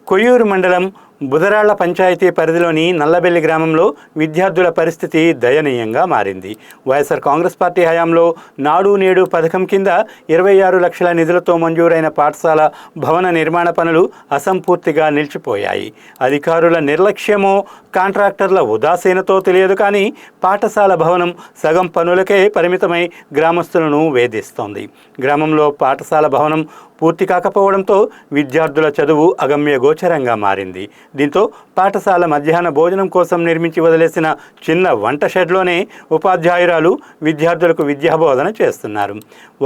కొయ్యూరు మండలం బుదరాళ్ల పంచాయతీ పరిధిలోని నల్లబెల్లి గ్రామంలో విద్యార్థుల పరిస్థితి దయనీయంగా మారింది. వైఎస్ఆర్ కాంగ్రెస్ పార్టీ హయాంలో నాడు నేడు పథకం కింద 26 లక్షల నిధులతో మంజూరైన పాఠశాల భవన నిర్మాణ పనులు అసంపూర్తిగా నిలిచిపోయాయి. అధికారుల నిర్లక్ష్యమో కాంట్రాక్టర్ల ఉదాసీనతో తెలియదు కానీ పాఠశాల భవనం సగం పనులకే పరిమితమై గ్రామస్తులను వేధిస్తోంది. గ్రామంలో పాఠశాల భవనం పూర్తి కాకపోవడంతో విద్యార్థుల చదువు అగమ్య గోచరంగా మారింది. దీంతో పాఠశాల మధ్యాహ్న భోజనం కోసం నిర్మించి వదిలేసిన చిన్న వంట షెడ్లోనే ఉపాధ్యాయురాలు విద్యార్థులకు విద్యాబోధన చేస్తున్నారు.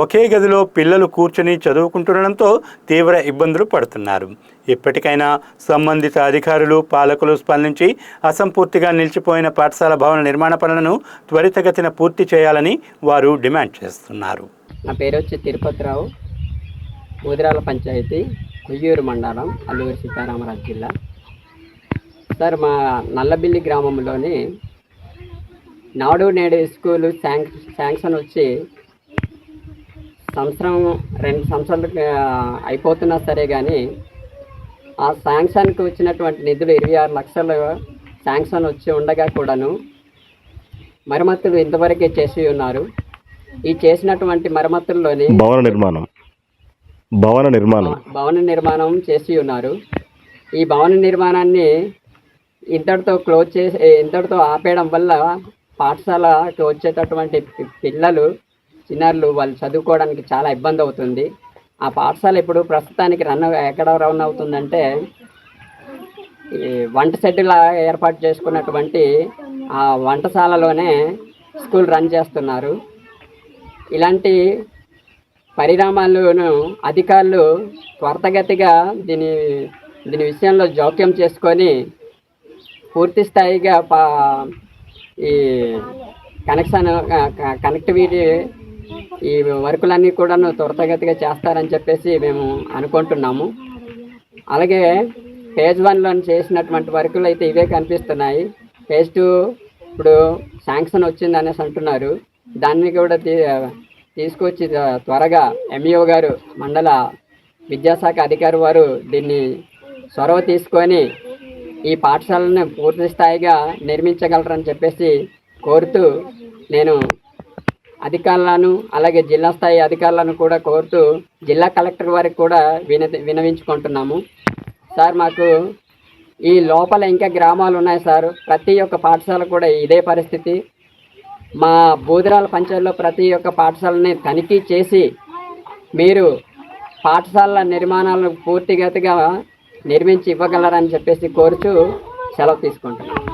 ఒకే గదిలో పిల్లలు కూర్చొని చదువుకుంటుండడంతో తీవ్ర ఇబ్బందులు పడుతున్నారు. ఇప్పటికైనా సంబంధిత అధికారులు పాలకులు స్పందించి అసంపూర్తిగా నిలిచిపోయిన పాఠశాల భవన నిర్మాణ పనులను త్వరితగతిన పూర్తి చేయాలని వారు డిమాండ్ చేస్తున్నారు. నా పేరు వచ్చి తిరుపతిరావు, బుదరాళ్ల పంచాయతీ, కొయ్యూరు మండలం, అల్లూరి సీతారామరాజు జిల్లా. సార్, మా నల్లబెల్లి గ్రామంలోని నాడు నేడు స్కూలు శాంక్షన్ వచ్చి రెండు సంవత్సరాలు అయిపోతున్నా సరే కానీ ఆ శాంక్షన్కి వచ్చినటువంటి నిధులు 26 లక్షలు శాంక్షన్ వచ్చి ఉండగా కూడాను మరమ్మతులు ఇంతవరకే చేసి ఉన్నారు. ఈ చేసినటువంటి మరమ్మతుల్లోని భవన నిర్మాణం చేసి ఉన్నారు. ఈ భవన నిర్మాణాన్ని ఇంతటితో ఆపేయడం వల్ల పాఠశాలకు వచ్చేటటువంటి పిల్లలు చిన్నారులు వాళ్ళు చదువుకోవడానికి చాలా ఇబ్బంది అవుతుంది. ఆ పాఠశాల ఇప్పుడు ప్రస్తుతానికి ఎక్కడ రన్ అవుతుందంటే వంట షెడ్లా ఏర్పాటు చేసుకున్నటువంటి ఆ వంటశాలలోనే స్కూల్ రన్ చేస్తున్నారు. ఇలాంటి పరిణామాలను అధికారులు త్వరితగతిగా దీని విషయంలో జోక్యం చేసుకొని పూర్తి స్థాయిగా ఈ కనెక్టివిటీ ఈ వర్కులన్నీ కూడా త్వరితగతిగా చేస్తారని చెప్పేసి మేము అనుకుంటున్నాము. అలాగే ఫేజ్ 1లో చేసినటువంటి వర్కులు అయితే ఇవే కనిపిస్తున్నాయి. ఫేజ్ 2 ఇప్పుడు శాంక్షన్ వచ్చింది అనేసి అంటున్నారు. దాన్ని కూడా తీసుకొచ్చి త్వరగా ఎంఈఓ గారు, మండల విద్యాశాఖ అధికారి వారు దీన్ని చొరవ తీసుకొని ఈ పాఠశాలను పూర్తి స్థాయిగా నిర్మించగలరని చెప్పేసి కోరుతూ నేను అధికారులను అలాగే జిల్లా స్థాయి అధికారులను కూడా కోరుతూ జిల్లా కలెక్టర్ వారికి కూడా వినవించుకుంటున్నాము. సార్, మాకు ఈ లోపల ఇంకా గ్రామాలు ఉన్నాయి సార్. ప్రతి ఒక్క పాఠశాల కూడా ఇదే పరిస్థితి. మా బూదరాల పంచాయతీలో ప్రతి ఒక్క పాఠశాలని తనిఖీ చేసి మీరు పాఠశాలల నిర్మాణాలను పూర్తిగతిగా నిర్మించి ఇవ్వగలరని చెప్పేసి కోరుతూ సెలవు తీసుకుంటున్నాను.